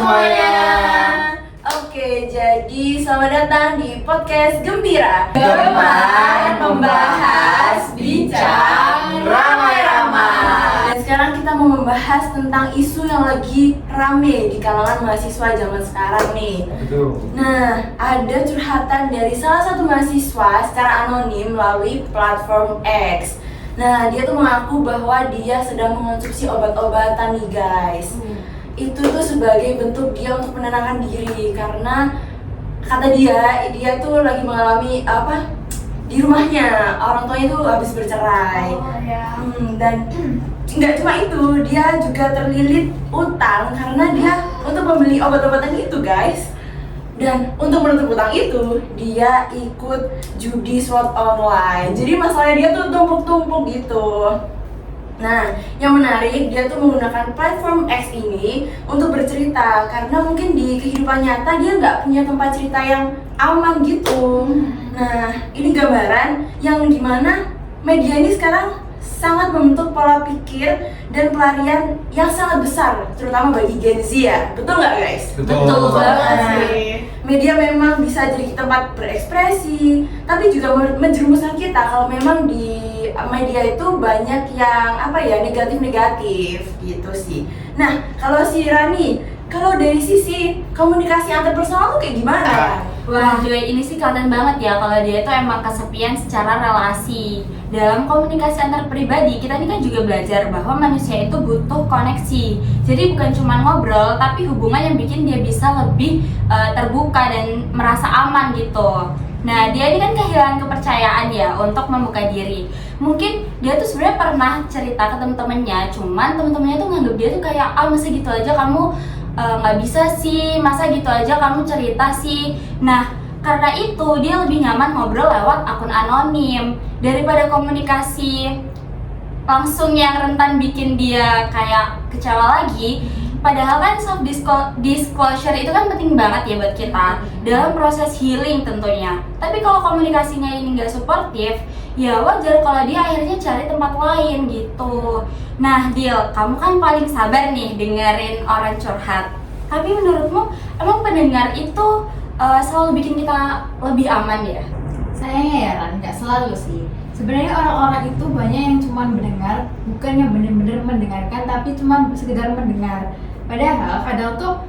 semuanya. Oke, jadi selamat datang di podcast Gembira. Gemar membahas, bincang, ramai-ramai. Dan sekarang kita mau membahas tentang isu yang lagi rame di kalangan mahasiswa zaman sekarang nih. Betul. Nah, ada curhatan dari salah satu mahasiswa secara anonim melalui platform X. Nah, dia tuh mengaku bahwa dia sedang mengonsumsi obat-obatan nih guys. Itu tuh sebagai bentuk dia untuk menenangkan diri, karena kata dia tuh lagi mengalami di rumahnya orang tuanya tuh habis bercerai. Dan nggak cuma itu, dia juga terlilit utang karena dia untuk membeli obat-obatan itu guys. Dan untuk menutup utang itu, dia ikut judi slot online. Jadi masalahnya dia tuh tumpuk-tumpuk gitu. Nah, yang menarik, dia tuh menggunakan platform X ini untuk bercerita, karena mungkin di kehidupan nyata dia nggak punya tempat cerita yang aman gitu. Nah, ini gambaran yang dimana media ini sekarang sangat membentuk pola pikir dan pelarian yang sangat besar, terutama bagi Gen Z ya. Betul nggak guys? Betul banget sih. Media memang bisa jadi tempat berekspresi, tapi juga menjerumuskan kita kalau memang di media itu banyak yang negatif-negatif gitu sih. Nah, kalau si Rani, kalau dari sisi komunikasi antarpersonal tuh kayak gimana ya? Wah, Joy, ini sih kelihatan banget ya kalau dia itu emang kesepian secara relasi. Dalam komunikasi antar pribadi, kita ini kan juga belajar bahwa manusia itu butuh koneksi. Jadi bukan cuma ngobrol, tapi hubungan yang bikin dia bisa lebih terbuka dan merasa aman gitu. Nah, dia ini kan kehilangan kepercayaan ya untuk membuka diri. Mungkin dia tuh sebenarnya pernah cerita ke temen-temennya, cuman temen-temennya tuh nganggep dia tuh kayak, masa gitu aja kamu nggak bisa sih, masa gitu aja kamu cerita sih. Nah, karena itu dia lebih nyaman ngobrol lewat akun anonim daripada komunikasi langsung yang rentan bikin dia kayak kecewa lagi. Padahal kan self disclosure itu kan penting banget ya buat kita dalam proses healing tentunya. Tapi kalau komunikasinya ini nggak suportif, ya wajar kalau dia akhirnya cari tempat lain gitu. Nah, Dil, kamu kan paling sabar nih dengerin orang curhat. Tapi menurutmu, emang pendengar itu selalu bikin kita lebih aman ya? Sayangnya ya Ran, nggak selalu sih. Sebenarnya orang-orang itu banyak yang cuma mendengar, bukan yang benar-benar mendengarkan, tapi cuma sekedar mendengar. Padahal kadang tuh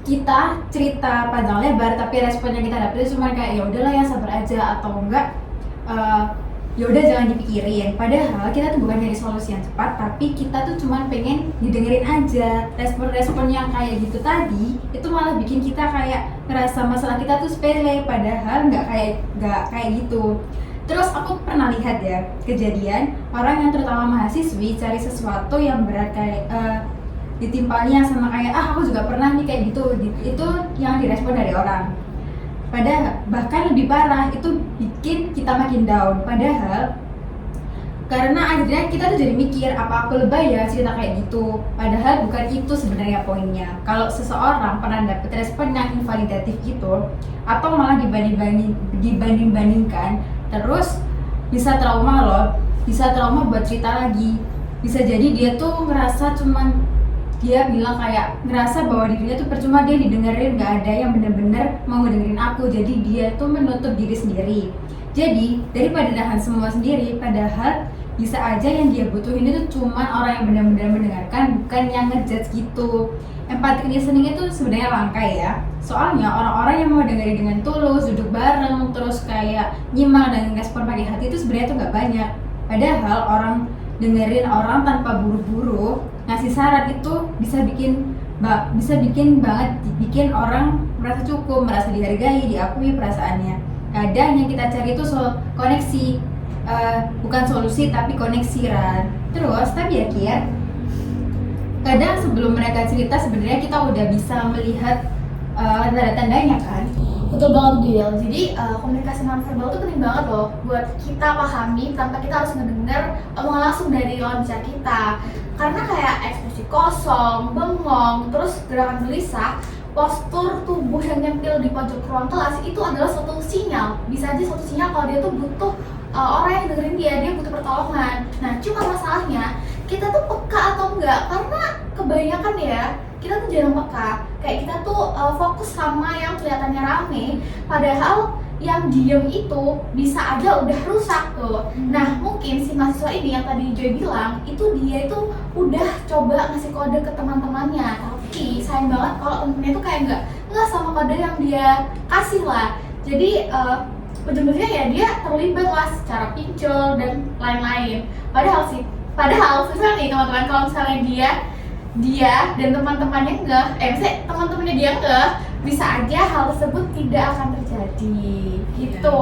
kita cerita panjang lebar, tapi respon yang kita dapat itu cuma kayak ya udahlah yang sabar aja, atau enggak ya udah jangan dipikirin. Padahal kita tuh bukan nyari solusi yang cepat, tapi kita tuh cuma pengen didengerin aja. Respon-respon yang kayak gitu tadi itu malah bikin kita kayak ngerasa masalah kita tuh sepele, padahal nggak kayak gitu. Terus aku pernah lihat ya kejadian orang yang terutama mahasiswi cari sesuatu yang berat kayak ditimpalnya sama kayak aku juga pernah nih kayak gitu. Itu yang direspon dari orang. Padahal bahkan lebih parah, itu bikin kita makin down. Padahal karena akhirnya kita tuh jadi mikir, apa aku lebay ya cerita kayak gitu. Padahal bukan itu sebenarnya poinnya. Kalau seseorang pernah dapet respon yang invalidatif gitu, atau malah dibanding-bandingkan, terus bisa trauma loh, bisa trauma buat cerita lagi. Bisa jadi dia tuh ngerasa dia bilang kayak ngerasa bahwa dirinya tuh percuma dia didengerin, gak ada yang bener-bener mau dengerin aku. Jadi dia tuh menutup diri sendiri. Jadi daripada nahan semua sendiri, padahal bisa aja yang dia butuhin itu cuma orang yang benar-benar mendengarkan, bukan yang ngejudge gitu. Empathic listening itu sebenarnya langka ya. Soalnya orang-orang yang mau dengerin dengan tulus, duduk bareng, terus kayak nyimak dan respon pakai hati itu sebenarnya tuh nggak banyak. Padahal orang dengerin orang tanpa buru-buru ngasih saran itu bisa bikin orang merasa cukup, merasa dihargai, diakui perasaannya. Kadang yang kita cari itu koneksi, bukan solusi tapi koneksi Ran. Terus tapi ya Kier, kadang sebelum mereka cerita sebenarnya kita udah bisa melihat tanda-tandanya kan. Betul banget Dil. Jadi komunikasi nonverbal itu penting banget loh buat kita pahami tanpa kita harus ngedenger omongan langsung dari lawan bicara kita. Karena kayak ekspresi kosong, bengong, terus gerakan gelisah, postur tubuh yang nyempil di pojok ruang kelas itu adalah suatu sinyal. Bisa aja suatu sinyal kalau dia tuh butuh orang yang dengerin dia butuh pertolongan. Nah, cuma masalahnya kita tuh peka atau enggak, karena kebanyakan ya kita tuh jarang peka. Kayak kita tuh fokus sama yang kelihatannya rame, padahal yang diem itu bisa aja udah rusak tuh. Nah mungkin si mahasiswa ini yang tadi Joy bilang, itu dia itu udah coba ngasih kode ke teman-temannya, tapi sayang banget kalau temennya tuh kayak nggak sama kode yang dia kasih lah. Jadi ujung-ujungnya ya dia terlibat lah secara pinjol dan lain-lain. Padahal misalnya nih teman-teman, kalau misalnya dia dan teman-temannya misalnya teman-temannya dia bisa aja hal tersebut tidak akan terjadi gitu.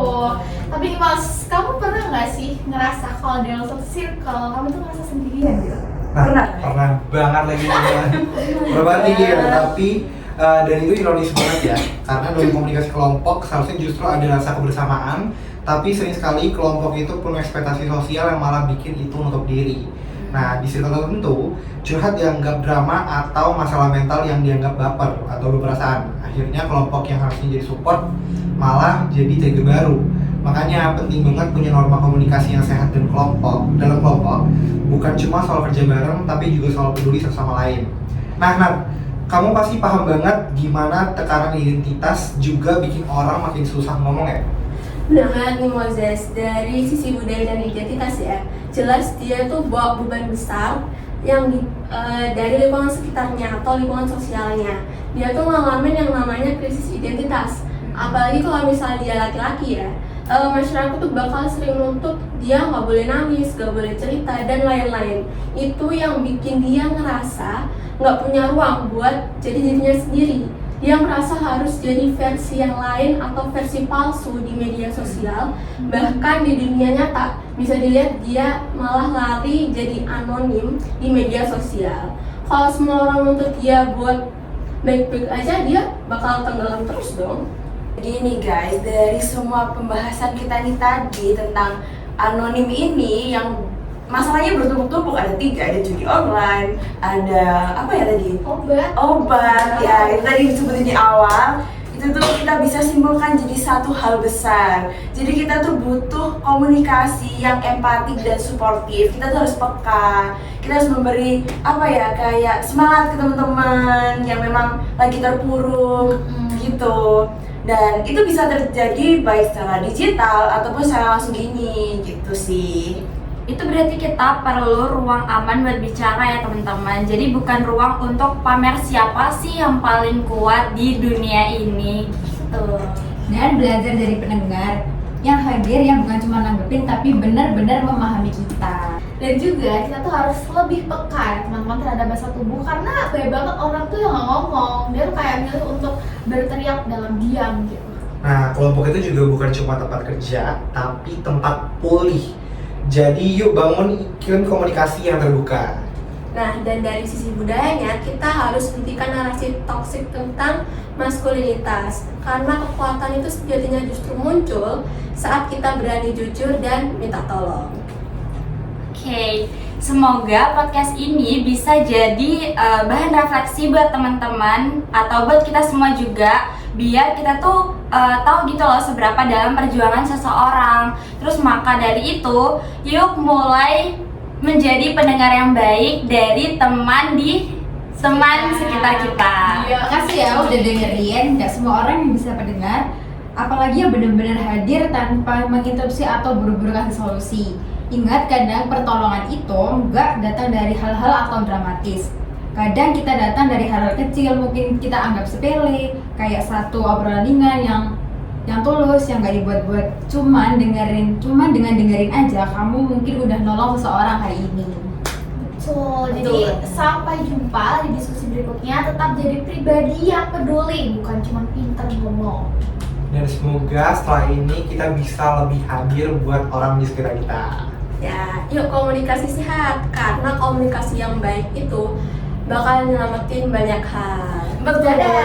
Tapi Mas, kamu pernah nggak sih ngerasa kalau dalam satu circle kamu tuh ngerasa sendirian gitu? Pernah banget lagi berbanding ya, tapi dan itu ironis banget ya, karena dalam komunikasi kelompok seharusnya justru ada rasa kebersamaan, tapi sering sekali kelompok itu penuh ekspektasi sosial yang malah bikin itu menutup diri. Nah, di circle tertentu, curhat dianggap drama atau masalah mental yang dianggap baper atau berperasaan. Akhirnya kelompok yang harusnya jadi support malah jadi trigger baru. Makanya penting banget punya norma komunikasi yang sehat dalam kelompok. Bukan cuma soal kerja bareng, tapi juga soal peduli satu sama lain. Nah, Nat, kamu pasti paham banget gimana tekanan identitas juga bikin orang makin susah ngomong ya? Benar banget nih Moses, dari sisi budaya dan identitas ya, jelas dia tuh bawa beban besar yang dari lingkungan sekitarnya atau lingkungan sosialnya. Dia tuh ngalamin yang namanya krisis identitas. Apalagi kalau misalnya dia laki-laki ya, masyarakat tuh bakal sering nuntut dia nggak boleh nangis, nggak boleh cerita dan lain-lain. Itu yang bikin dia ngerasa nggak punya ruang buat jadi dirinya sendiri. Dia merasa harus jadi versi yang lain atau versi palsu di media sosial, bahkan di dunia nyata. Bisa dilihat dia malah lari jadi anonim di media sosial. Kalau semua orang nuntut dia buat baik-baik aja, dia bakal tenggelam terus dong. Jadi nih guys, dari semua pembahasan kita nih tadi tentang anonim ini yang masalahnya bertumpuk-tumpuk, ada 3, ada judi online, ada apa ya tadi? Obat ya, itu tadi disebutin di awal. Itu tuh kita bisa simpulkan jadi satu hal besar. Jadi kita tuh butuh komunikasi yang empatik dan suportif. Kita tuh harus peka. Kita harus memberi kayak semangat ke teman-teman yang memang lagi terpuruk gitu. Dan itu bisa terjadi baik secara digital ataupun secara langsung gini gitu sih. Itu berarti kita perlu ruang aman buat bicara ya teman-teman. Jadi bukan ruang untuk pamer siapa sih yang paling kuat di dunia ini gitu. Dan belajar dari pendengar yang hadir, yang bukan cuma nanggepin tapi benar-benar memahami kita. Dan juga kita tuh harus lebih peka ya teman-teman terhadap bahasa tubuh, karena banyak banget orang tuh yang nggak ngomong, dia tuh kayak milih untuk berteriak dalam diam gitu. Nah, kelompok itu juga bukan cuma tempat kerja, tapi tempat pulih. Jadi yuk bangun iklim komunikasi yang terbuka. Nah, dan dari sisi budayanya, kita harus hentikan narasi toksik tentang maskulinitas. Karena kekuatan itu sejatinya justru muncul saat kita berani jujur dan minta tolong. Oke, semoga podcast ini bisa jadi bahan refleksi buat teman-teman atau buat kita semua juga, biar kita tuh tahu gitu loh seberapa dalam perjuangan seseorang. Terus maka dari itu, yuk mulai menjadi pendengar yang baik dari teman sekitar kita. Makasih ya udah dengerin. Gak semua orang yang bisa pendengar, apalagi yang benar-benar hadir tanpa menginterupsi atau buru-buru kasih solusi. Ingat, kadang pertolongan itu nggak datang dari hal-hal atau dramatis. Kadang kita datang dari hal-hal kecil, mungkin kita anggap sepele, kayak satu obrolan ringan yang tulus, yang nggak dibuat-buat. Cuman dengan dengerin aja, kamu mungkin udah nolong seseorang hari ini. Betul, jadi sampai jumpa di diskusi berikutnya. Tetap jadi pribadi yang peduli, bukan cuma pinter ngomong. Dan semoga setelah ini kita bisa lebih hadir buat orang di sekitar kita. Ya, yuk komunikasi sehat, karena komunikasi yang baik itu bakal nyelamatin banyak hal. Betul. Dadah.